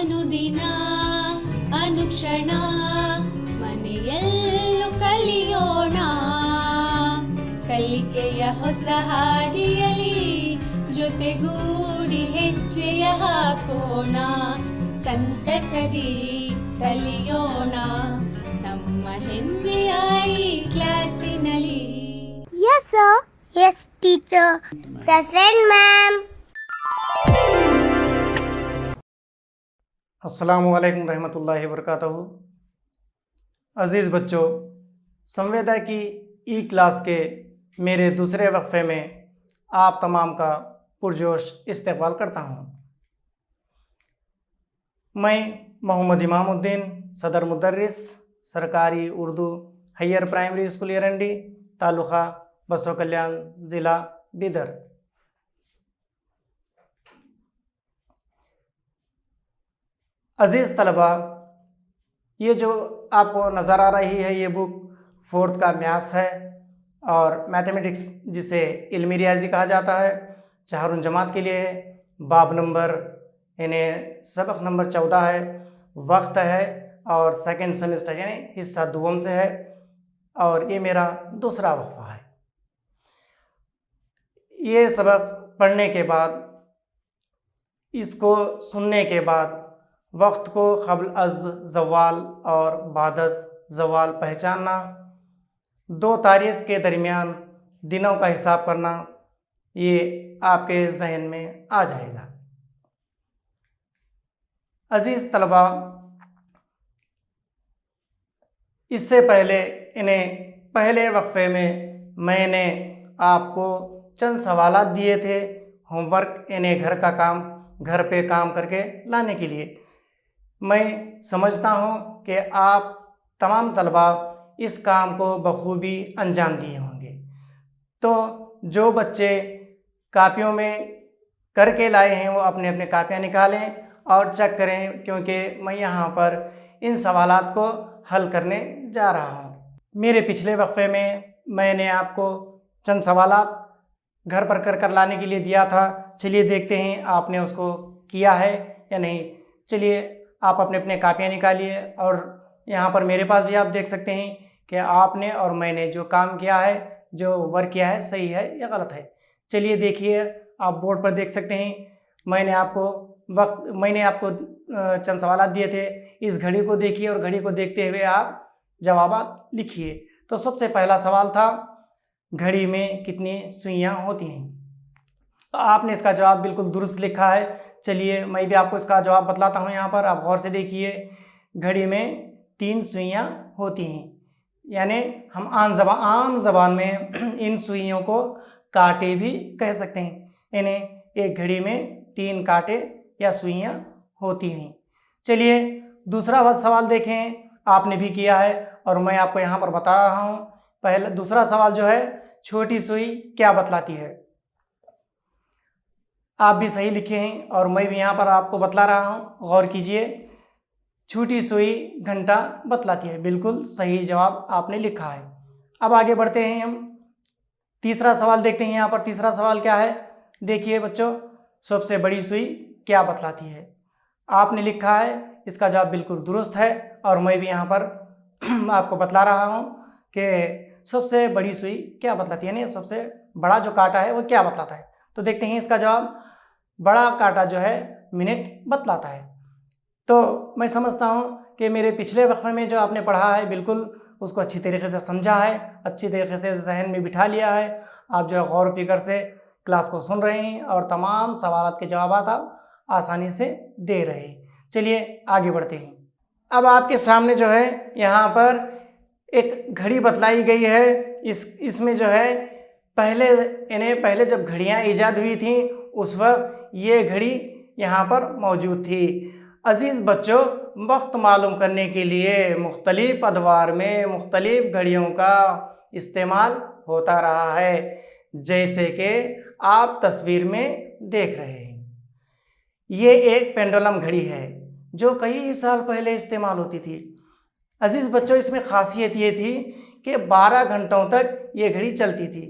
ಅನುದಿನ ಅನುಕ್ಷಣ ಮನೆಯಲ್ಲೂ ಕಲಿಯೋಣ, ಕಲಿಕೆಯ ಹೊಸ ಹಾದಿಯಲಿ ಜೊತೆಗೂಡಿ ಹೆಜ್ಜೆಯ ಹಾಕೋಣ, ಸಂತಸದಿ ಕಲಿಯೋಣ ನಮ್ಮ ಹೆಮ್ಮೆಯ ಈ ಕ್ಲಾಸಿನಲ್ಲಿ. Yes, sir. Yes, teacher. Present, ma'am. अस्सलामुअलैकुम रहमतुल्लाहि वबरकातुहू। अज़ीज़ बच्चों, संवेदा की ई क्लास के मेरे दूसरे वक्फ़े में आप तमाम का पुरजोश इस्तकबाल करता हूँ। मैं मोहम्मद इमामुद्दीन, सदर मुदर्रिस, सरकारी Urdu higher primary school Erandi, taluka Basavakalyan, ज़िला बीदर। अज़ीज़ तलबा, ये जो आपको नज़र आ रही है ये बुक 4th का मैथ्स है और मैथमेटिक्स जिसे इल्मी रियाजी कहा जाता है, चारुन जमात के लिए है। बाब नंबर यानी सबक नंबर 14 है, वक्त है और सेकंड सेमेस्टर यानी हिस्सा दुवम से है और ये मेरा दूसरा वक्फा है। ये सबक पढ़ने के बाद, इसको सुनने के बाद वक्त को क़ब्ल अज़ ज़वाल और बाद अज़ ज़वाल पहचानना, 2 तारीख़ के दरमियान दिनों का हिसाब करना, ये आपके जहन में आ जाएगा। अज़ीज़ तलबा, इससे पहले पहले वक्फ़े में मैंने आपको चंद सवालात दिए थे होमवर्क यानी घर का काम, घर पे काम करके लाने के लिए। मैं समझता हूँ कि आप तमाम तलबा इस काम को बखूबी अंजाम दिए होंगे। तो जो बच्चे कापियों में करके लाए हैं वो अपने अपने कापियाँ निकालें और चेक करें, क्योंकि मैं यहाँ पर इन सवालात को हल करने जा रहा हूँ। मेरे पिछले वक्फ़े में मैंने आपको चंद सवालात घर पर कर लाने के लिए दिया था। चलिए देखते हैं आपने उसको किया है या नहीं। चलिए आप अपने अपने कापियाँ निकालिए और यहाँ पर मेरे पास भी आप देख सकते हैं कि आपने और मैंने जो काम किया है, जो वर्क किया है, सही है या गलत है। चलिए देखिए, आप बोर्ड पर देख सकते हैं। मैंने आपको चंद सवालात दिए थे। इस घड़ी को देखिए और घड़ी को देखते हुए आप जवाबात लिखिए। तो सबसे पहला सवाल था, घड़ी में कितनी सुइयाँ होती हैं? तो आपने इसका जवाब बिल्कुल दुरुस्त लिखा है। चलिए मैं भी आपको इसका जवाब बतलाता हूँ। यहाँ पर आप गौर से देखिए, घड़ी में 3 सुइयाँ होती हैं, यानी हम आम ज़बान में इन सुइयों को कांटे भी कह सकते हैं। यानी एक घड़ी में 3 कांटे या सुइयाँ होती हैं। चलिए दूसरा सवाल देखें, आपने भी किया है और मैं आपको यहाँ पर बता रहा हूँ। दूसरा सवाल जो है, छोटी सुई क्या बतलाती है? आप भी सही लिखे हैं और मैं भी यहाँ पर आपको बतला रहा हूँ, गौर कीजिए। छोटी सुई घंटा बतलाती है, बिल्कुल सही जवाब आपने लिखा है। अब आगे बढ़ते हैं हम, तीसरा सवाल देखते हैं। यहाँ पर तीसरा सवाल क्या है, देखिए बच्चों, सबसे बड़ी सुई क्या बतलाती है? आपने लिखा है, इसका जवाब बिल्कुल दुरुस्त है और मैं भी यहाँ पर आपको बतला रहा हूँ कि सबसे बड़ी सुई क्या बतलाती है, यानी सबसे बड़ा जो कांटा है वो क्या बतलाता है। तो देखते हैं इसका जवाब, बड़ा कांटा जो है मिनट बतलाता है। तो मैं समझता हूँ कि मेरे पिछले वक्फ़े में जो आपने पढ़ा है बिल्कुल उसको अच्छी तरीके से समझा है, अच्छी तरीके से जहन में बिठा लिया है। आप जो है गौर फिक्र से क्लास को सुन रहे हैं और तमाम सवालात के जवाब आप आसानी से दे रहे हैं। चलिए आगे बढ़ते हैं। अब आपके सामने जो है यहाँ पर एक घड़ी बतलाई गई है। इसमें जो है पहले जब घड़ियाँ ईजाद हुई थी उस वक्त ये घड़ी यहाँ पर मौजूद थी। अज़ीज़ बच्चों, वक्त मालूम करने के लिए मुख्तलिफ़ अदवार में मुख्तलिफ़ घड़ियों का इस्तेमाल होता रहा है, जैसे कि आप तस्वीर में देख रहे हैं। ये एक पेंडुलम घड़ी है जो कई साल पहले इस्तेमाल होती थी। अज़ीज़ बच्चों, इसमें ख़ासियत ये थी कि 12 घंटों तक ये घड़ी चलती थी।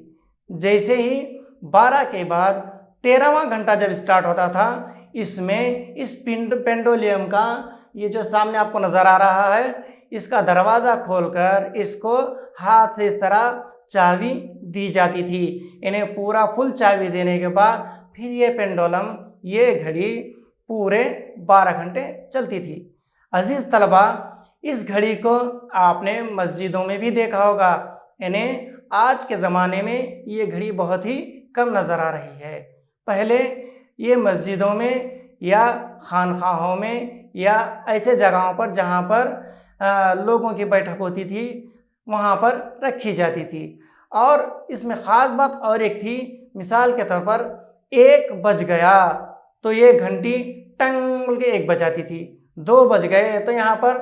जैसे ही 12 के बाद 13वां घंटा जब स्टार्ट होता था, इसमें इस पेंडुलम का ये जो सामने आपको नज़र आ रहा है, इसका दरवाज़ा खोलकर इसको हाथ से इस तरह चाबी दी जाती थी। इन्हें पूरा फुल चाबी देने के बाद फिर ये पेंडुलम, ये घड़ी पूरे 12 घंटे चलती थी। अजीज़ तलबा, इस घड़ी को आपने मस्जिदों में भी देखा होगा। इन्हें आज के ज़माने में ये घड़ी बहुत ही कम नज़र आ रही है। पहले ये मस्जिदों में या खानखाहों में या ऐसे जगहों पर जहाँ पर लोगों की बैठक होती थी, वहाँ पर रखी जाती थी। और इसमें ख़ास बात और एक थी, मिसाल के तौर पर 1 बज गया तो ये घंटी टंग बोल के 1 बजाती थी, 2 बज गए तो यहाँ पर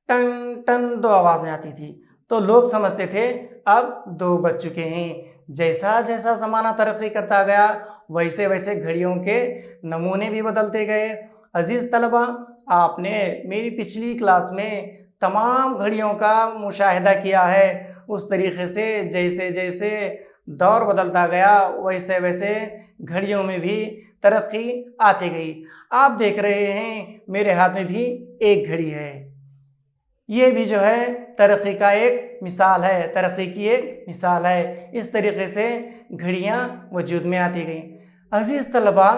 टन टन 2 आवाज़ें आती थी। तो लोग समझते थे अब 2 बज चुके हैं। जैसा जैसा ज़माना तरक्की करता गया वैसे वैसे घड़ियों के नमूने भी बदलते गए। अजीज़ तलबा, आपने मेरी पिछली क्लास में तमाम घड़ियों का मुशाहिदा किया है। उस तरीक़े से जैसे जैसे दौर बदलता गया वैसे वैसे घड़ियों में भी तरक्की आती गई। आप देख रहे हैं मेरे हाथ में भी एक घड़ी है। ये भी जो है तरक्की का एक मिसाल है, तरक्की की एक मिसाल है। इस तरीक़े से घड़ियाँ वजूद में आती गई। अजीज़ तलबा,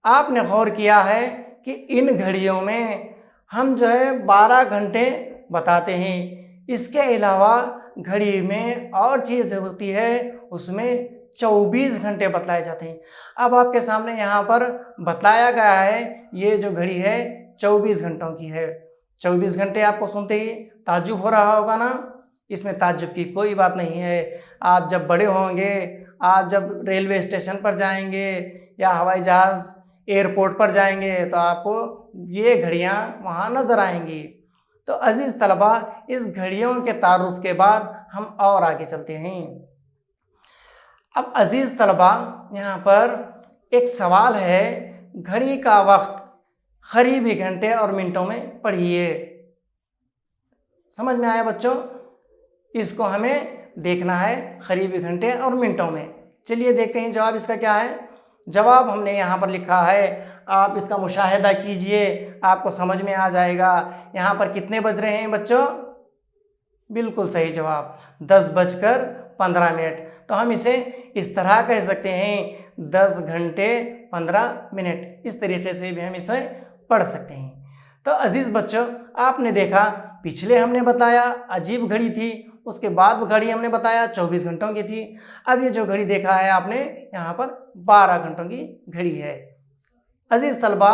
आपने गौर किया है कि इन घड़ियों में हम जो है 12 घंटे बताते हैं। इसके अलावा घड़ी में और चीज़ होती है, उसमें 24 घंटे बतलाए जाते हैं। अब आपके सामने यहाँ पर बतलाया गया है, ये जो घड़ी है 24 घंटों की है। 24 घंटे आपको सुनते ही ताज्जुब हो रहा होगा ना? इसमें ताज्जुब की कोई बात नहीं है। आप जब बड़े होंगे, आप जब रेलवे स्टेशन पर जाएंगे या हवाई जहाज़ एयरपोर्ट पर जाएंगे तो आपको ये घड़ियाँ वहाँ नज़र आएंगी। तो अजीज़ तलबा, इस घड़ियों के तारुफ के बाद हम और आगे चलते हैं। अब अजीज़ तलबा, यहाँ पर एक सवाल है, घड़ी का वक्त करीबी घंटे और मिनटों में पढ़िए। समझ में आया बच्चों? इसको हमें देखना है करीबी घंटे और मिनटों में। चलिए देखते हैं जवाब इसका क्या है। जवाब हमने यहाँ पर लिखा है, आप इसका मुशाहिदा कीजिए, आपको समझ में आ जाएगा। यहाँ पर कितने बज रहे हैं बच्चों? बिल्कुल सही जवाब, 10:15। तो हम इसे इस तरह कह सकते हैं, 10 घंटे 15 मिनट। इस तरीके से भी हम इसे पढ़ सकते हैं। तो अजीज़ बच्चों, आपने देखा पिछले हमने बताया अजीब घड़ी थी, उसके बाद घड़ी हमने बताया 24 घंटों की थी। अब ये जो घड़ी देखा है आपने, यहाँ पर 12 घंटों की घड़ी है। अजीज़ तलबा,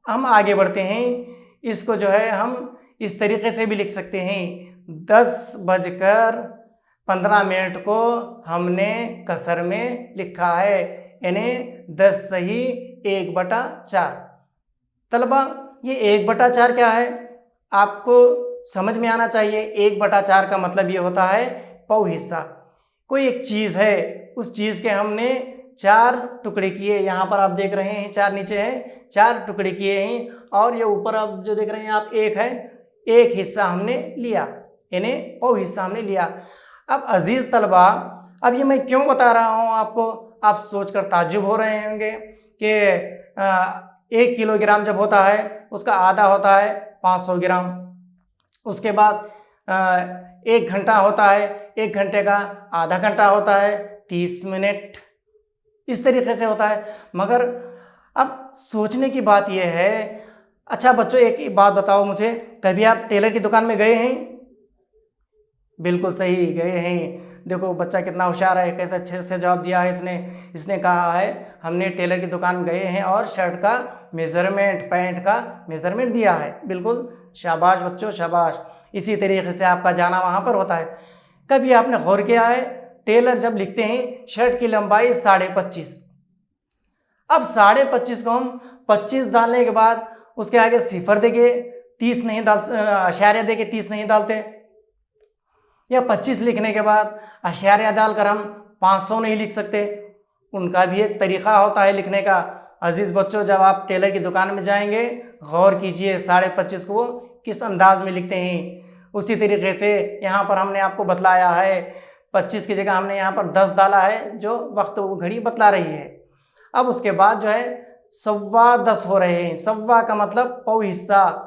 हम आगे बढ़ते हैं। इसको जो है हम इस तरीके से भी लिख सकते हैं, 10:15 को हमने कसर में लिखा है, यानी 10 सही 1/4। तलबा, ये 1/4 क्या है आपको समझ में आना चाहिए। 1/4 का मतलब ये होता है पौ हिस्सा। कोई एक चीज़ है, उस चीज़ के हमने 4 टुकड़े किए। यहाँ पर आप देख रहे हैं 4 नीचे हैं, 4 टुकड़े किए हैं, और ये ऊपर आप जो देख रहे हैं आप एक है, एक हिस्सा हमने लिया, यानी पौ हिस्सा हमने लिया। अब अजीज़ तलबा, अब ये मैं क्यों बता रहा हूँ आपको, आप सोचकर ताज्जुब हो रहे होंगे कि 1 किलोग्राम जब होता है उसका आधा होता है 500 ग्राम। उसके बाद 1 घंटा होता है, 1 घंटे का आधा घंटा होता है 30 मिनट। इस तरीके से होता है। मगर अब सोचने की बात यह है, अच्छा बच्चों एक बात बताओ मुझे, कभी आप टेलर की दुकान में गए हैं? बिल्कुल सही, गए हैं। देखो बच्चा कितना होशियार है, कैसे अच्छे से जवाब दिया है इसने कहा है हमने टेलर की दुकान गए हैं और शर्ट का मेज़रमेंट, पैंट का मेज़रमेंट दिया है। बिल्कुल शाबाश बच्चों, शाबाश। इसी तरीके से आपका जाना वहाँ पर होता है। कभी आपने गौर किया है, टेलर जब लिखते हैं शर्ट की लंबाई 25.5, अब 25.5 को हम 25 डालने के बाद उसके आगे सिफर देके 30 नहीं डाल, अशारिया देके 30 नहीं डालते, या 25 लिखने के बाद अशारिया डालकर हम 500 नहीं लिख सकते। उनका भी एक तरीक़ा होता है लिखने का। अजीज़ बच्चों, जब आप टेलर की दुकान में जाएंगे गौर कीजिए 25.5 को वो किस अंदाज में लिखते हैं। उसी तरीके से यहाँ पर हमने आपको बतलाया है, 25 की जगह हमने यहाँ पर 10 डाला है, जो वक्त वो घड़ी बतला रही है। अब उसके बाद जो है 10:15 हो रहे हैं। सवा का मतलब पौ हिस्सा।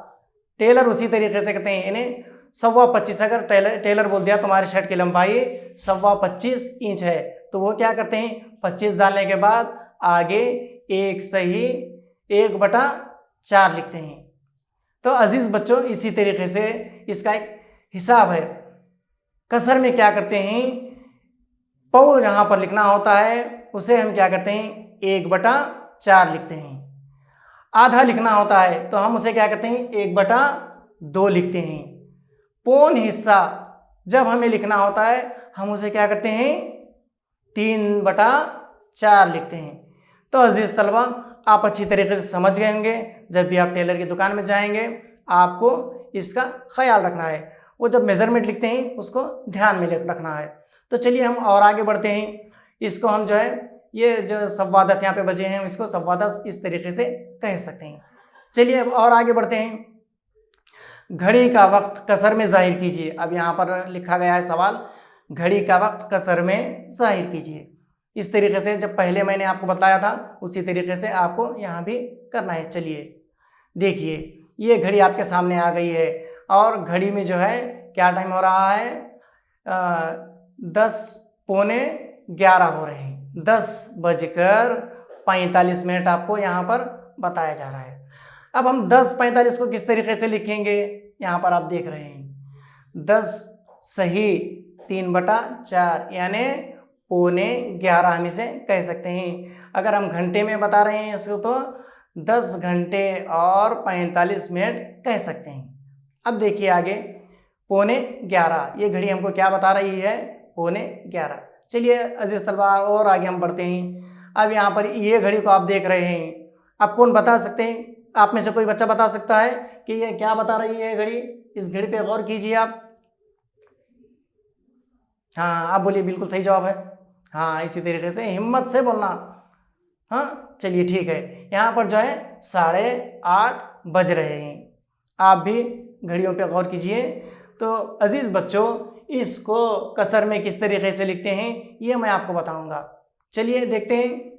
टेलर उसी तरीके से कहते हैं इन्हें 25.25। अगर टेलर बोल दिया तुम्हारी शर्ट की लंबाई 25.25 इंच है, तो वो क्या करते हैं 25 डालने के बाद आगे एक सही 1/4 लिखते हैं। तो अजीज बच्चों, इसी तरीके से इसका एक हिसाब है। कसर में क्या करते हैं, पौ जहां पर लिखना होता है उसे हम क्या करते हैं 1/4 लिखते हैं। आधा लिखना होता है तो हम उसे क्या करते हैं 1/2 लिखते हैं। पौन हिस्सा जब हमें लिखना होता है हम उसे क्या करते हैं 3/4 लिखते हैं। तो अजीज तलबा, आप अच्छी तरीके से समझ गए होंगे। जब भी आप टेलर की दुकान में जाएंगे आपको इसका ख्याल रखना है। वो जब मेज़रमेंट लिखते हैं उसको ध्यान में रखना है। तो चलिए हम और आगे बढ़ते हैं। इसको हम जो है ये जो 10:15 यहाँ पे बजे हैं इसको 10:15 इस तरीके से कह सकते हैं। चलिए अब और आगे बढ़ते हैं। घड़ी का वक्त कसर में जाहिर कीजिए। अब यहाँ पर लिखा गया है सवाल, घड़ी का वक्त कसर में जाहिर कीजिए। इस तरीके से जब पहले मैंने आपको बताया था उसी तरीके से आपको यहाँ भी करना है। चलिए देखिए, ये घड़ी आपके सामने आ गई है और घड़ी में जो है क्या टाइम हो रहा है 10:45 हो रहे हैं। 10:45 आपको यहाँ पर बताया जा रहा है। अब हम 10:45 को किस तरीके से लिखेंगे, यहाँ पर आप देख रहे हैं 10 सही 3/4 यानी 11:45 हम इसे कह सकते हैं। अगर हम घंटे में बता रहे हैं इसको तो 10 घंटे और 45 मिनट कह सकते हैं। अब देखिए आगे 11:45 ये घड़ी हमको क्या बता रही है 11:45। चलिए अजीज तलबा और आगे हम बढ़ते हैं। अब यहाँ पर ये घड़ी को आप देख रहे हैं, आप कौन बता सकते हैं, आप में से कोई बच्चा बता सकता है कि ये क्या बता रही है घड़ी। इस घड़ी पे गौर कीजिए आप। हाँ आप बोलिए, बिल्कुल सही जवाब है। हाँ इसी तरीके से हिम्मत से बोलना। हाँ चलिए ठीक है, यहाँ पर जो है 8:30 बज रहे हैं। आप भी घड़ियों पे गौर कीजिए। तो अजीज़ बच्चों, इसको कसर में किस तरीके से लिखते हैं ये मैं आपको बताऊंगा। चलिए देखते हैं।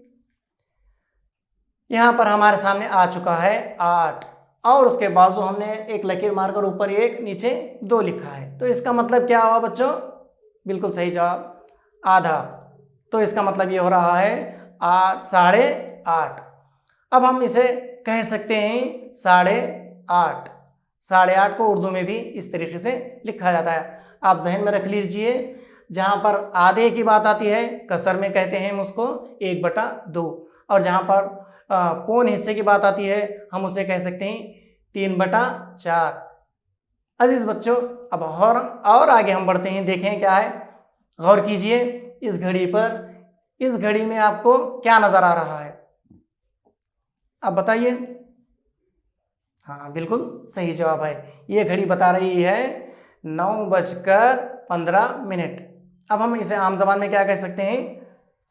यहाँ पर हमारे सामने आ चुका है 8 और उसके बाजू हमने एक लकीर मारकर ऊपर 1 नीचे 2 लिखा है। तो इसका मतलब क्या हुआ बच्चों, बिल्कुल सही जवाब आधा। तो इसका मतलब ये हो रहा है 8:30। अब हम इसे कह सकते हैं 8:30। 8:30 को उर्दू में भी इस तरीके से लिखा जाता है। आप जहन में रख लीजिए, जहाँ पर आधे की बात आती है कसर में कहते हैं हम उसको 1/2 और जहाँ पर पौन हिस्से की बात आती है हम उसे कह सकते हैं 3/4। अजीज बच्चों, अब और आगे हम बढ़ते हैं। देखें क्या है, गौर कीजिए इस घड़ी पर। इस घड़ी में आपको क्या नजर आ रहा है, अब बताइए। हाँ बिल्कुल सही जवाब है। ये घड़ी बता रही है 9:15। अब हम इसे आम जबान में क्या कह सकते हैं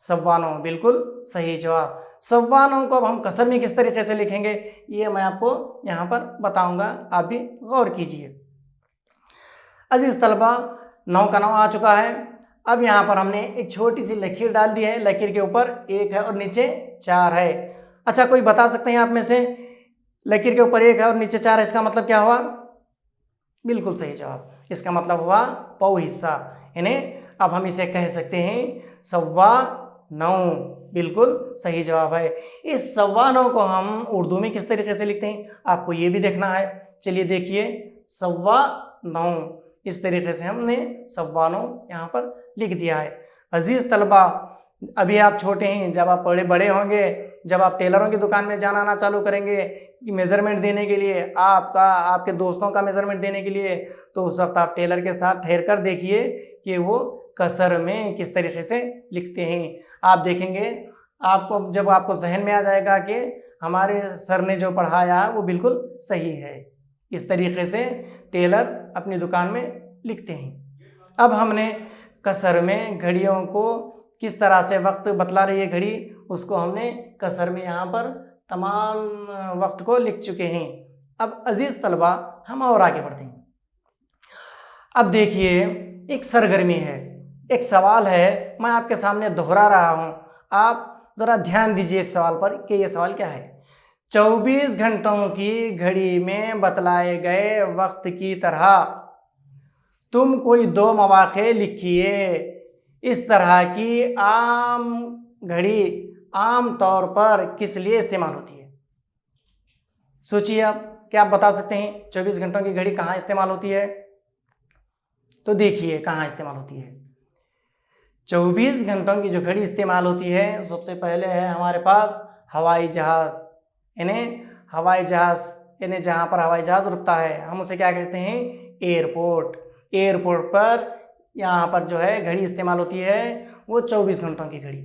9:15। बिल्कुल सही जवाब 9:15 को अब हम कसर में किस तरीके से लिखेंगे ये मैं आपको यहाँ पर बताऊंगा, आप भी गौर कीजिए। अजीज तलबा, 9 का 9 आ चुका है। अब यहाँ पर हमने एक छोटी सी लकीर डाल दी है। लकीर के ऊपर 1 है और नीचे 4 है। अच्छा कोई बता सकते हैं आप में से, लकीर के ऊपर 1 है और नीचे 4 है, इसका मतलब क्या हुआ। बिल्कुल सही जवाब, इसका मतलब हुआ पौ हिस्सा। यानी अब हम इसे कह सकते हैं 9:15। बिल्कुल सही जवाब है। इस 9:15 को हम उर्दू में किस तरीके से लिखते हैं आपको ये भी देखना है। चलिए देखिए 9:15 इस तरीके से हमने 9:15 यहाँ पर लिख दिया है। अजीज तलबा, अभी आप छोटे हैं, जब आप बड़े होंगे, जब आप टेलरों की दुकान में जाना आना चालू करेंगे कि मेज़रमेंट देने के लिए, आपके दोस्तों का मेज़रमेंट देने के लिए, तो उस वक्त आप टेलर के साथ ठहर कर देखिए कि वो कसर में किस तरीके से लिखते हैं। आप देखेंगे, आपको जब आपको जहन में आ जाएगा कि हमारे सर ने जो पढ़ाया वो बिल्कुल सही है। इस तरीके से टेलर अपनी दुकान में लिखते हैं। अब हमने कसर में घड़ियों को किस तरह से वक्त बतला रही है घड़ी, उसको हमने कसर में यहाँ पर तमाम वक्त को लिख चुके हैं। अब अजीज़ तलबा, हम और आगे बढ़ते हैं। अब देखिए एक सरगर्मी है, एक सवाल है, मैं आपके सामने दोहरा रहा हूँ। आप ज़रा ध्यान दीजिए इस सवाल पर कि ये सवाल क्या है। 24 घंटों की घड़ी में बतलाए गए वक्त की तरह तुम कोई 2 मवाक़े लिखिए। इस तरह की आम घड़ी आम तौर पर किस लिए इस्तेमाल होती है? सोचिए आप, क्या आप बता सकते हैं 24 घंटों की घड़ी कहाँ इस्तेमाल होती है? तो देखिए कहाँ इस्तेमाल होती है। 24 घंटों की जो घड़ी इस्तेमाल होती है, सबसे पहले है हमारे पास हवाई जहाज़, यानी हवाई जहाज़, यानी जहाँ पर हवाई जहाज़ रुकता है हम उसे क्या कहते हैं? एयरपोर्ट। एयरपोर्ट पर यहाँ पर जो है घड़ी इस्तेमाल होती है वो 24 घंटों की घड़ी।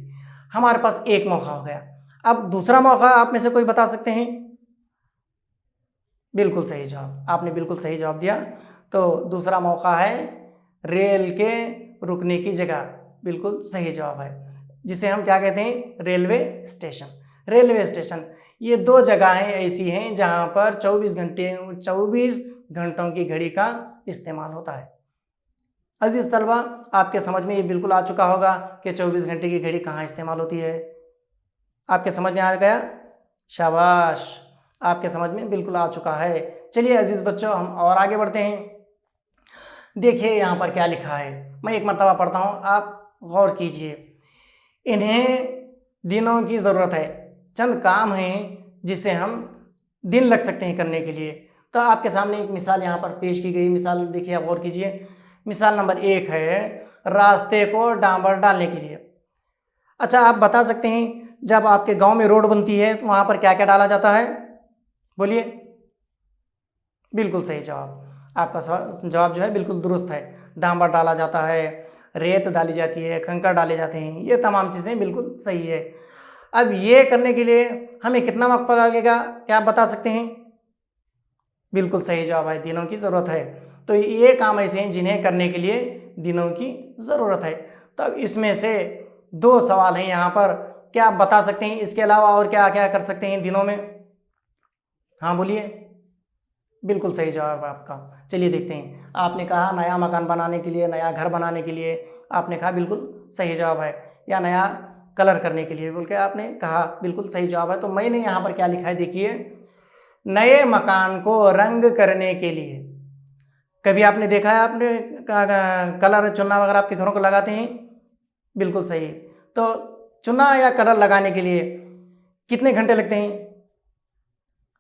हमारे पास एक मौका हो गया। अब दूसरा मौका आप में से कोई बता सकते हैं? बिल्कुल सही जवाब, आपने बिल्कुल सही जवाब दिया। तो दूसरा मौका है रेल के रुकने की जगह, बिल्कुल सही जवाब है, जिसे हम क्या कहते हैं? Railway station. रेलवे स्टेशन, ये 2 जगहें ऐसी हैं जहां पर 24 घंटों की घड़ी का इस्तेमाल होता है। अजीज तलबा, आपके समझ में ये बिल्कुल आ चुका होगा कि 24 घंटे की घड़ी कहाँ इस्तेमाल होती है। आपके समझ में आ गया? शाबाश, आपके समझ में बिल्कुल आ चुका है। चलिए अजीज बच्चों, हम और आगे बढ़ते हैं। देखिए यहाँ पर क्या लिखा है, मैं एक मरतबा पढ़ता हूँ, आप गौर कीजिए। इन्हें दिनों की ज़रूरत है, चंद काम हैं जिसे हम दिन लग सकते हैं करने के लिए। तो आपके सामने एक मिसाल यहाँ पर पेश की गई। मिसाल देखिए, आप गौर कीजिए। मिसाल नंबर 1 है रास्ते को डांबर डालने के लिए। अच्छा, आप बता सकते हैं जब आपके गांव में रोड बनती है तो वहाँ पर क्या क्या डाला जाता है? बोलिए। बिल्कुल सही जवाब, आपका जवाब जो है बिल्कुल दुरुस्त है। डांबर डाला जाता है, रेत डाली जाती है, कंकड़ डाले जाते हैं, ये तमाम चीज़ें बिल्कुल सही है। अब ये करने के लिए हमें कितना वक्त लगेगा, क्या आप बता सकते हैं? बिल्कुल सही जवाब है, दिनों की ज़रूरत है। तो ये काम ऐसे हैं जिन्हें करने के लिए दिनों की ज़रूरत है। तो अब इसमें से 2 सवाल हैं यहाँ पर, क्या आप बता सकते हैं इसके अलावा और क्या क्या कर सकते हैं दिनों में? हाँ बोलिए। बिल्कुल सही जवाब है आपका। चलिए देखते हैं। आपने कहा नया मकान बनाने के लिए, नया घर बनाने के लिए, आपने कहा बिल्कुल सही जवाब है। या नया कलर करने के लिए बोल के आपने कहा, बिल्कुल सही जवाब है। तो मैंने यहाँ पर क्या लिखा है देखिए, नए मकान को रंग करने के लिए। कभी आपने देखा है आपने कलर चुना वगैरह आपके घरों को लगाते हैं? बिल्कुल सही। तो चुना या कलर लगाने के लिए कितने घंटे लगते हैं?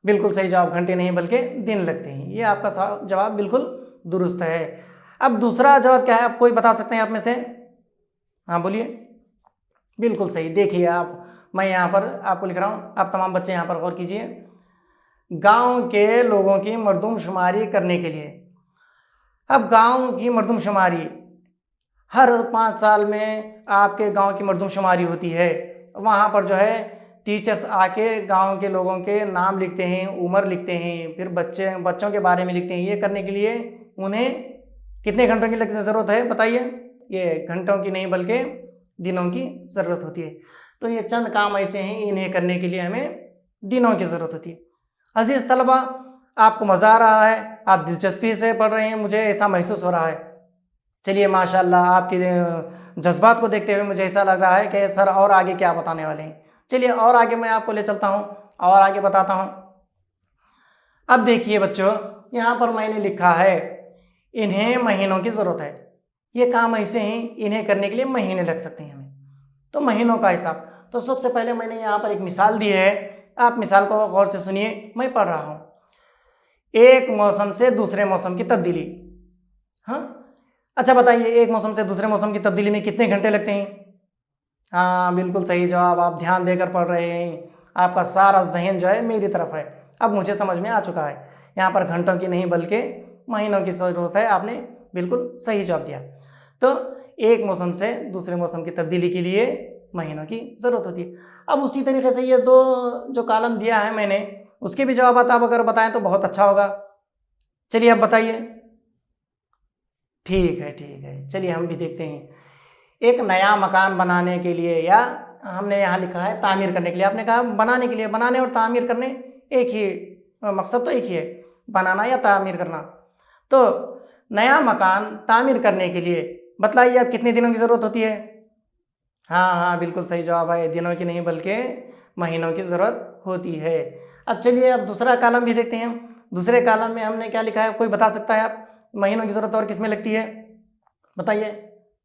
बिल्कुल सही जवाब, घंटे नहीं बल्कि दिन लगते हैं। ये आपका जवाब बिल्कुल दुरुस्त है। अब दूसरा जवाब क्या है, आप कोई बता सकते हैं आप में से? हाँ बोलिए। बिल्कुल सही। देखिए आप, मैं यहाँ पर आपको लिख रहा हूँ, आप तमाम बच्चे यहाँ पर गौर कीजिए। गांव के लोगों की मरदमशुमारी करने के लिए। अब गांव की मरदमशुमारी हर 5 साल में आपके गांव की मरदमशुमारी होती है। वहाँ पर जो है टीचर्स आके गांव के लोगों के नाम लिखते हैं, उम्र लिखते हैं, फिर बच्चों के बारे में लिखते हैं। ये करने के लिए उन्हें कितने घंटों की ज़रूरत है बताइए? ये घंटों की नहीं बल्कि दिनों की ज़रूरत होती है। तो ये चंद काम ऐसे हैं, इन्हें करने के लिए हमें दिनों की ज़रूरत होती है। अजीज़ तलबा, आपको मज़ा आ रहा है, आप दिलचस्पी से पढ़ रहे हैं, मुझे ऐसा महसूस हो रहा है। चलिए माशाल्लाह, आपके जज्बात को देखते हुए मुझे ऐसा लग रहा है कि सर और आगे क्या बताने वाले हैं। चलिए और आगे मैं आपको ले चलता हूँ और आगे बताता हूँ। अब देखिए बच्चों, यहाँ पर मैंने लिखा है इन्हें महीनों की ज़रूरत है। ये काम ऐसे हैं, इन्हें करने के लिए महीने लग सकते हैं हमें। तो महीनों का हिसाब, तो सबसे पहले मैंने यहाँ पर एक मिसाल दी है, आप मिसाल को गौर से सुनिए, मैं पढ़ रहा हूँ। एक मौसम से दूसरे मौसम की तब्दीली। हाँ, अच्छा बताइए, एक मौसम से दूसरे मौसम की तब्दीली में कितने घंटे लगते हैं? हाँ बिल्कुल सही जवाब, आप ध्यान देकर पढ़ रहे हैं, आपका सारा जहन जो है मेरी तरफ है। अब मुझे समझ में आ चुका है, यहाँ पर घंटों की नहीं बल्कि महीनों की ज़रूरत है। आपने बिल्कुल सही जवाब दिया। तो एक मौसम से दूसरे मौसम की तब्दीली के लिए महीनों की ज़रूरत होती है। अब उसी तरीके से ये 2 जो कॉलम दिया है मैंने, उसके भी जवाब आप अगर बताएं तो बहुत अच्छा होगा। चलिए अब बताइए। ठीक है, चलिए हम भी देखते हैं। एक नया मकान बनाने के लिए, या हमने यहाँ लिखा है तामीर करने के लिए। आपने कहा बनाने के लिए, बनाने और तामीर करने एक ही मकसद तो एक ही है, बनाना या तामीर करना। तो नया मकान तामीर करने के लिए बतलाइए आप कितने दिनों की ज़रूरत होती है? हाँ बिल्कुल सही जवाब है, दिनों की नहीं बल्कि महीनों की ज़रूरत होती है। अब चलिए अब दूसरा कॉलम भी देखते हैं। दूसरे कॉलम में हमने क्या लिखा है, कोई बता सकता है आप? महीनों की ज़रूरत और किस में लगती है, बताइए।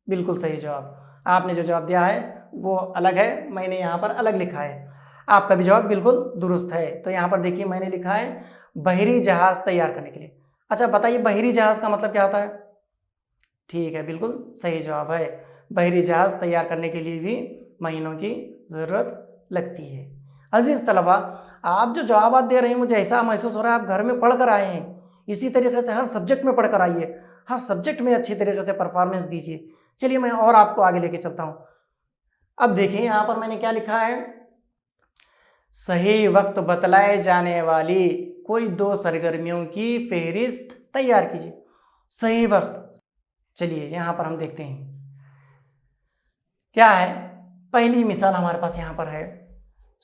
बिल्कुल सही जवाब, आपने जो जवाब दिया है वो अलग है, मैंने यहाँ पर अलग लिखा है। आपका भी जवाब बिल्कुल दुरुस्त है। तो यहाँ पर देखिए मैंने लिखा है बहरी जहाज़ तैयार करने के लिए। अच्छा बताइए बहरी जहाज़ का मतलब क्या होता है? ठीक है, बिल्कुल सही जवाब है। बहरी जहाज़ तैयार करने के लिए भी महीनों की ज़रूरत लगती है। अजीज़ तलबा, आप जो जवाब दे रहे हैं मुझे ऐसा महसूस हो रहा है आप घर में पढ़ कर आए हैं। इसी तरीके से हर सब्जेक्ट में पढ़ कर आइए, हर सब्जेक्ट में अच्छी तरीके से परफॉर्मेंस दीजिए। चलिए मैं और आपको आगे लेके चलता हूँ। अब देखिए यहाँ पर मैंने क्या लिखा है, सही वक्त बतलाए जाने वाली कोई 2 सरगर्मियों की फहरिस्त तैयार कीजिए। सही वक्त, चलिए यहाँ पर हम देखते हैं क्या है। पहली मिसाल हमारे पास यहाँ पर है,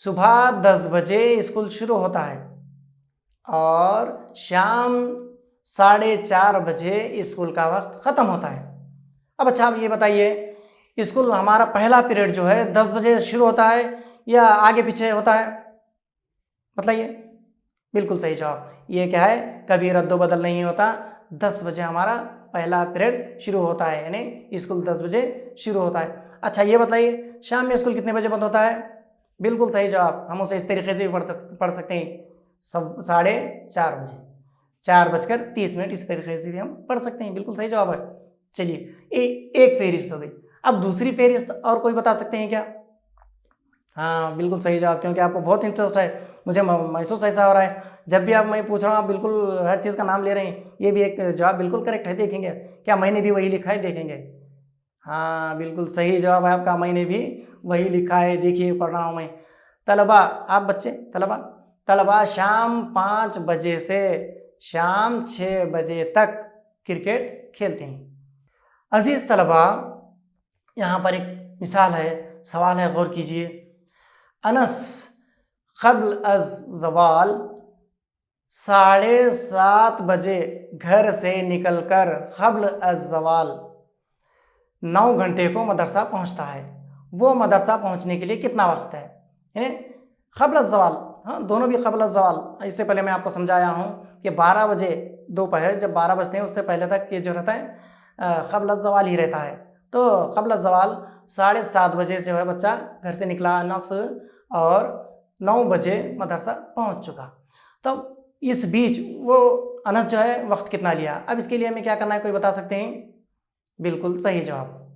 सुबह 10 बजे स्कूल शुरू होता है और शाम 4:30 बजे स्कूल का वक्त ख़त्म होता है। अब अच्छा आप ये बताइए स्कूल हमारा पहला पीरियड जो है 10 बजे शुरू होता है या आगे पीछे होता है, बताइए। बिल्कुल सही जवाब, ये क्या है, कभी रद्दो बदल नहीं होता। 10 बजे हमारा पहला पीरियड शुरू होता है, यानी स्कूल 10 बजे शुरू होता है। अच्छा ये बताइए शाम में स्कूल कितने बजे बंद होता है? बिल्कुल सही जवाब, हम उसे इस तरीके से भी पढ़ सकते हैं, सब 4:30 बजे, 4:30 इस तरीके से भी हम पढ़ सकते हैं। बिल्कुल सही जवाब है। चलिए एक फहरिस्त हो गई। अब दूसरी फहरिस्त और कोई बता सकते हैं क्या? हाँ बिल्कुल सही जवाब, क्योंकि आपको बहुत इंटरेस्ट है, मुझे महसूस ऐसा हो रहा है। जब भी आप मैं पूछ रहा हूँ आप बिल्कुल हर चीज़ का नाम ले रहे हैं। ये भी एक जवाब बिल्कुल करेक्ट है, देखेंगे क्या मैंने भी वही लिखा है, देखेंगे। हाँ बिल्कुल सही जवाब है आपका, मैंने भी वही लिखा है, देखिए पढ़ रहा हूँ मैं। तलबा, आप बच्चे तलबा शाम 5 बजे से शाम 6 बजे तक क्रिकेट खेलते हैं। अजीज़ तलबा, यहाँ पर एक मिसाल है, सवाल है, गौर कीजिए। अनस क़ब्ल अज़ ज़वाल 7:30 बजे घर से निकलकर क़ब्ल अज़ ज़वाल 9 घंटे को मदरसा पहुँचता है। वो मदरसा पहुँचने के लिए कितना वक्त है? यानी क़ब्ल अज़ ज़वाल, हाँ दोनों भी क़ब्ल अज़ ज़वाल। इससे पहले मैं आपको समझाया हूँ कि 12 बजे दोपहर जब 12 बजते हैं उससे पहले तक ये जो रहता है क़ब्ल अज़ ज़वाल ही रहता है। तो क़ब्ल अज़ ज़वाल 7:30 बजे जो है बच्चा घर से निकला अनस, और 9 बजे मदरसा पहुंच चुका। तो इस बीच वो अनस जो है वक्त कितना लिया? अब इसके लिए हमें क्या करना है, कोई बता सकते हैं? बिल्कुल सही जवाब,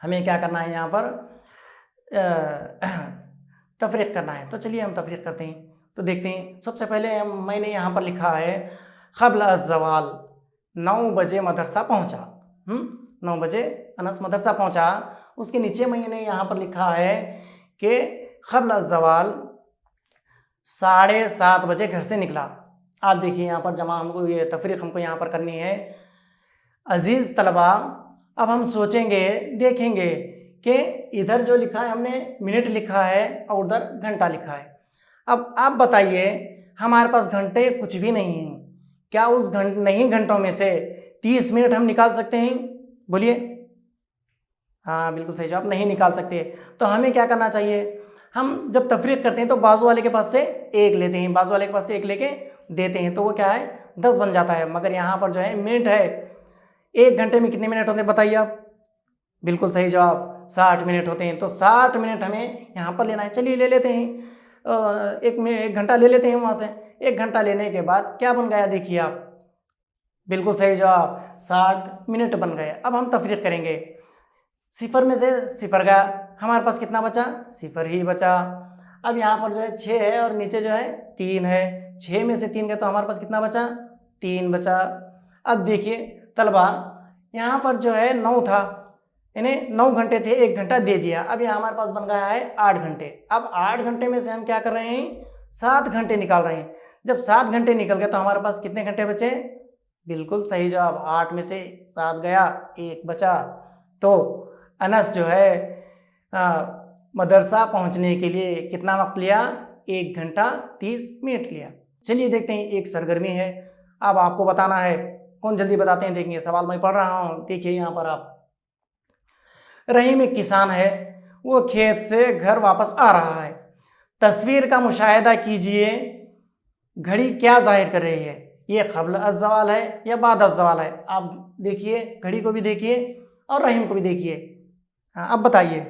हमें क्या करना है यहाँ पर तफरीक करना है। तो चलिए हम तफरीक करते हैं। तो देखते हैं, सबसे पहले मैंने यहाँ पर लिखा है क़ब्ल अज़ ज़वाल 9 बजे मदरसा पहुँचा। 9 बजे अनस मदरसा पहुँचा। उसके नीचे मैंने यहाँ पर लिखा है कि क़ब्ल अज़ ज़वाल 7:30 बजे घर से निकला। आप देखिए यहाँ पर जमा हमको ये तफरीक हमको यहाँ पर करनी है। अजीज़ तलबा, अब हम सोचेंगे, देखेंगे कि इधर जो लिखा है हमने मिनट लिखा है और उधर घंटा लिखा है। अब आप बताइए हमारे पास घंटे कुछ भी नहीं हैं, क्या उस घंटों में से 30 मिनट हम निकाल सकते हैं? बोलिए। हाँ बिल्कुल सही जवाब, नहीं निकाल सकते। तो हमें क्या करना चाहिए, हम जब तफरीक करते हैं तो बाजू वाले के पास से 1 लेते हैं, बाजू वाले के पास से 1 लेके देते हैं, तो वो क्या है 10 बन जाता है। मगर यहाँ पर जो है मिनट है, 1 घंटे में कितने मिनट होते हैं बताइए आप? बिल्कुल सही जवाब, 60 मिनट होते हैं। तो 60 मिनट हमें यहाँ पर लेना है। चलिए ले लेते हैं, 1 घंटा ले लेते हैं वहाँ से। 1 घंटा लेने के बाद क्या बन गया देखिए आप? बिल्कुल सही जवाब, 60 मिनट बन गए। अब हम तफरीक करेंगे, सिफर में से सिफर गया, हमारे पास कितना बचा? सिफर ही बचा। अब यहाँ पर जो है 6 है और नीचे जो है 3 है, 6 में से 3 गया तो हमारे पास कितना बचा? 3 बचा। अब देखिए तलबा, यहाँ पर जो है 9 था, यानी 9 घंटे थे, 1 घंटा दे दिया। अब यहाँ हमारे पास बन गया है 8 घंटे। अब 8 घंटे में से हम क्या कर रहे हैं? 7 घंटे निकाल रहे हैं। जब 7 घंटे निकल गए तो हमारे पास कितने घंटे बचे? बिल्कुल सही जवाब, 8 में से 7 गया, 1 बचा। तो अनस जो है मदरसा पहुंचने के लिए कितना वक्त लिया? 1 घंटा 30 मिनट लिया। चलिए देखते हैं, एक सरगर्मी है, अब आपको बताना है, कौन जल्दी बताते हैं देखेंगे। सवाल मैं पढ़ रहा हूँ, देखिए यहाँ पर आप। रहीम एक किसान है, वो खेत से घर वापस आ रहा है, तस्वीर का मुशाहिदा कीजिए, घड़ी क्या जाहिर कर रही है, ये क़ब्ल अज़्ज़वाल है या बाद अज़्ज़वाल है। आप देखिए, घड़ी को भी देखिए और रहीम को भी देखिए। हाँ, अब बताइए।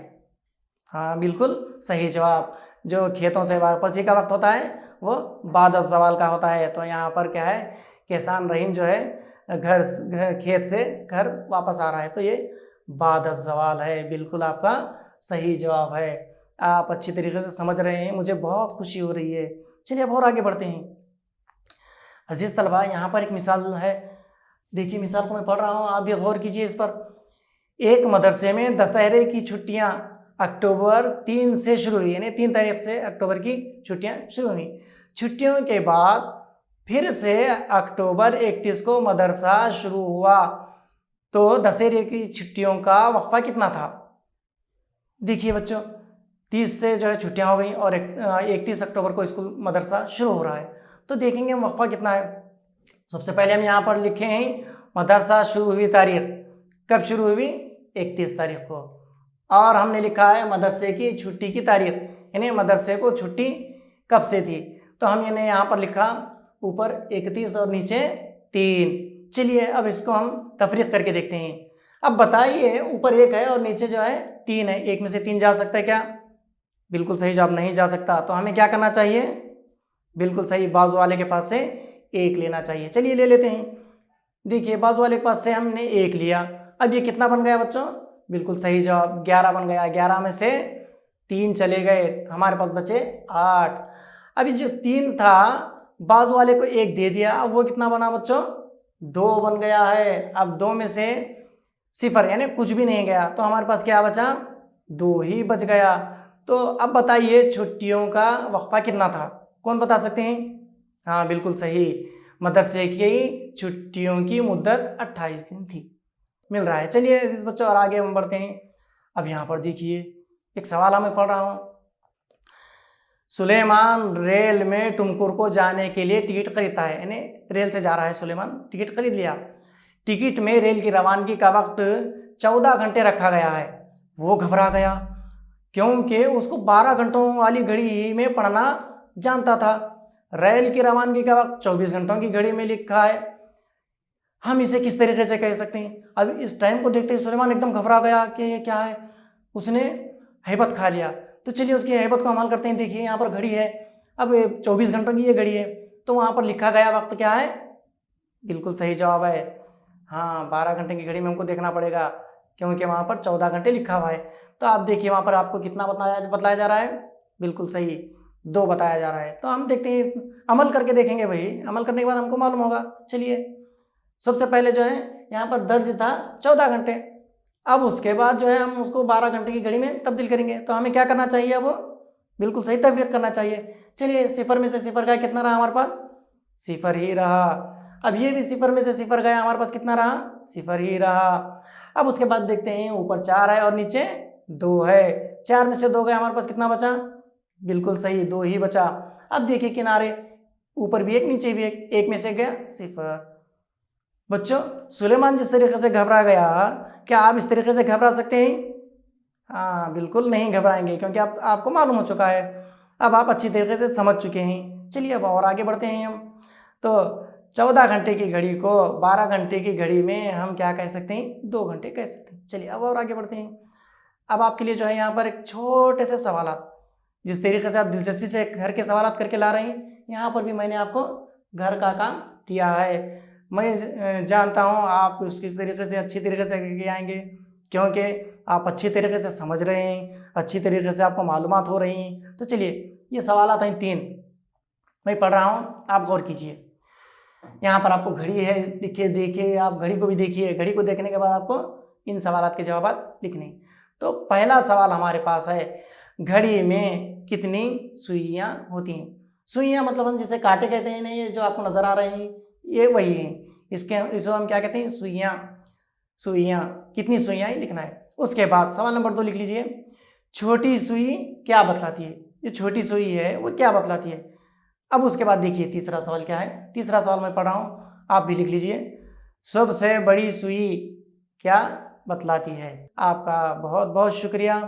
हाँ, बिल्कुल सही जवाब। जो खेतों से वापसी का वक्त होता है वो बाद अज़्ज़वाल का होता है। तो यहाँ पर क्या है, किसान रहीम जो है खेत से घर वापस आ रहा है, तो ये बाद अज़्ज़वाल है। बिल्कुल आपका सही जवाब है। आप अच्छी तरीके से समझ रहे हैं, मुझे बहुत खुशी हो रही है। चलिए अब और आगे बढ़ते हैं। अजीज़ तलबा, यहाँ पर एक मिसाल है, देखिए मिसाल को मैं पढ़ रहा हूँ, आप भी गौर कीजिए इस पर। एक मदरसे में दशहरे की छुट्टियाँ अक्टूबर 3 से शुरू हुई, यानी 3 तारीख से अक्टूबर की छुट्टियाँ शुरू हुई। छुट्टियों के बाद फिर से अक्टूबर 31 को मदरसा शुरू हुआ, तो दशहरे की छुट्टियों का वक्फा कितना था? देखिए बच्चों, 30 से जो है छुट्टियाँ हो गई और 31 अक्टूबर को स्कूल मदरसा शुरू हो रहा है, तो देखेंगे हम वक्फा कितना है। सबसे पहले हम यहाँ पर लिखे हैं मदरसा शुरू हुई तारीख, कब शुरू हुई? 31 तारीख को। और हमने लिखा है मदरसे की छुट्टी की तारीख, यानी मदरसे को छुट्टी कब से थी, तो हम इन्हें यहाँ पर लिखा ऊपर 31 और नीचे 3। चलिए अब इसको हम तफरीक करके देखते हैं। अब बताइए, ऊपर 1 है और नीचे जो है 3 है, 1 में से 3 जा सकता है क्या? बिल्कुल सही जवाब, नहीं जा सकता। तो हमें क्या करना चाहिए? बिल्कुल सही, बाजू वाले के पास से 1 लेना चाहिए। चलिए ले लेते हैं। देखिए बाजू वाले के पास से हमने 1 लिया, अब ये कितना बन गया बच्चों? बिल्कुल सही जवाब, 11 बन गया। 11 में से 3 चले गए, हमारे पास बचे 8। अभी जो 3 था, बाजू वाले को 1 दे दिया, अब वो कितना बना बच्चों? 2 बन गया है। अब 2 में से 0 यानी कुछ भी नहीं गया, तो हमारे पास क्या बचा? 2 ही बच गया। तो अब बताइए छुट्टियों का वक्फा कितना था, कौन बता सकते हैं? हाँ बिल्कुल सही, मदरसे की छुट्टियों की मुद्दत 28 दिन थी। मिल रहा है। चलिए इस बच्चों और आगे हम बढ़ते हैं। अब यहाँ पर देखिए एक सवाल हमें पढ़ रहा हूँ। सुलेमान रेल में टुमकुर को जाने के लिए टिकट खरीदता है, यानी रेल से जा रहा है सुलेमान, टिकट खरीद लिया। टिकट में रेल की रवानगी का वक्त 14 घंटे रखा गया है। वो घबरा गया क्योंकि उसको 12 घंटों वाली घड़ी में पढ़ना जानता था। रेल की रवानगी का वक्त 24 घंटों की घड़ी में लिखा है। हम इसे किस तरीके से कह सकते हैं? अब इस टाइम को देखते ही सुलेमान एकदम घबरा गया कि ये क्या है, उसने हैबत खा लिया। तो चलिए उसकी हैबत को अमल करते हैं। देखिए यहाँ पर घड़ी है, अब 24 घंटों की ये घड़ी है, तो वहाँ पर लिखा गया वक्त क्या है? बिल्कुल सही जवाब है। हाँ, 12 घंटे की घड़ी में हमको देखना पड़ेगा क्योंकि वहाँ पर 14 घंटे लिखा हुआ है। तो आप देखिए वहाँ पर आपको कितना बतलाया जा रहा है? बिल्कुल सही, 2 बताया जा रहा है। तो हम देखते हैं, अमल करके देखेंगे भाई, अमल करने के बाद हमको मालूम होगा। चलिए सबसे पहले जो है यहाँ पर दर्ज था 14 घंटे, अब उसके बाद जो है हम उसको 12 घंटे की घड़ी में तब्दील करेंगे। तो हमें क्या करना चाहिए? अब बिल्कुल सही तफरीक करना चाहिए। चलिए 0 में से 0 गया, कितना रहा हमारे पास? 0 ही रहा। अब ये भी 0 में से 0 गया, हमारे पास कितना रहा? 0 ही रहा। अब उसके बाद देखते हैं, ऊपर 4 है और नीचे 2 है। 4 में से 2 गया, हमारे पास कितना बचा? बिल्कुल सही, 2 ही बचा। अब देखिए किनारे, ऊपर भी 1 नीचे भी 1, 1 में से गया 0। बच्चों सुलेमान जिस तरीके से घबरा गया, क्या आप इस तरीके से घबरा सकते हैं? हाँ बिल्कुल नहीं घबराएंगे, क्योंकि आपको मालूम हो चुका है, अब आप अच्छी तरीके से समझ चुके हैं। चलिए अब और आगे बढ़ते हैं हम। तो 14 घंटे की घड़ी को 12 घंटे की घड़ी में हम क्या कह सकते हैं? 2 घंटे कह सकते हैं। चलिए अब और आगे बढ़ते हैं। अब आपके लिए जो है यहाँ पर एक छोटे से सवालात, जिस तरीके से आप दिलचस्पी से घर के सवालात करके ला रहे हैं, यहाँ पर भी मैंने आपको घर का काम दिया है। मैं जानता हूँ आप उसकी तरीके से अच्छी तरीके से करके आएंगे, क्योंकि आप अच्छी तरीके से समझ रहे हैं, अच्छी तरीके से आपको मालूमात हो रही हैं। तो चलिए ये सवालात हैं 3, मैं पढ़ रहा हूँ, आप गौर कीजिए। यहाँ पर आपको घड़ी है, देखिए आप घड़ी को भी देखिए। घड़ी को देखने के बाद आपको इन सवालात के जवाब लिखने। तो पहला सवाल हमारे पास है, घड़ी में कितनी सुइयाँ होती हैं? सुइयाँ मतलब हम जिसे कांटे कहते हैं, ये जो आपको नज़र आ रहे हैं ये वही हैं। इसको हम क्या कहते हैं? सुइयाँ। सुइयाँ, कितनी सुइयाँ लिखना है। उसके बाद सवाल नंबर 2 लिख लीजिए, छोटी सुई क्या बतलाती है? ये छोटी सुई है वो क्या बतलाती है? अब उसके बाद देखिए तीसरा सवाल क्या है। तीसरा सवाल मैं पढ़ रहा हूँ, आप भी लिख लीजिए, सबसे बड़ी सुई क्या बतलाती है? आपका बहुत बहुत शुक्रिया।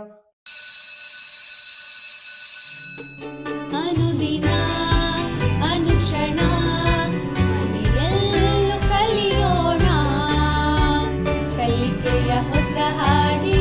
हार्दिक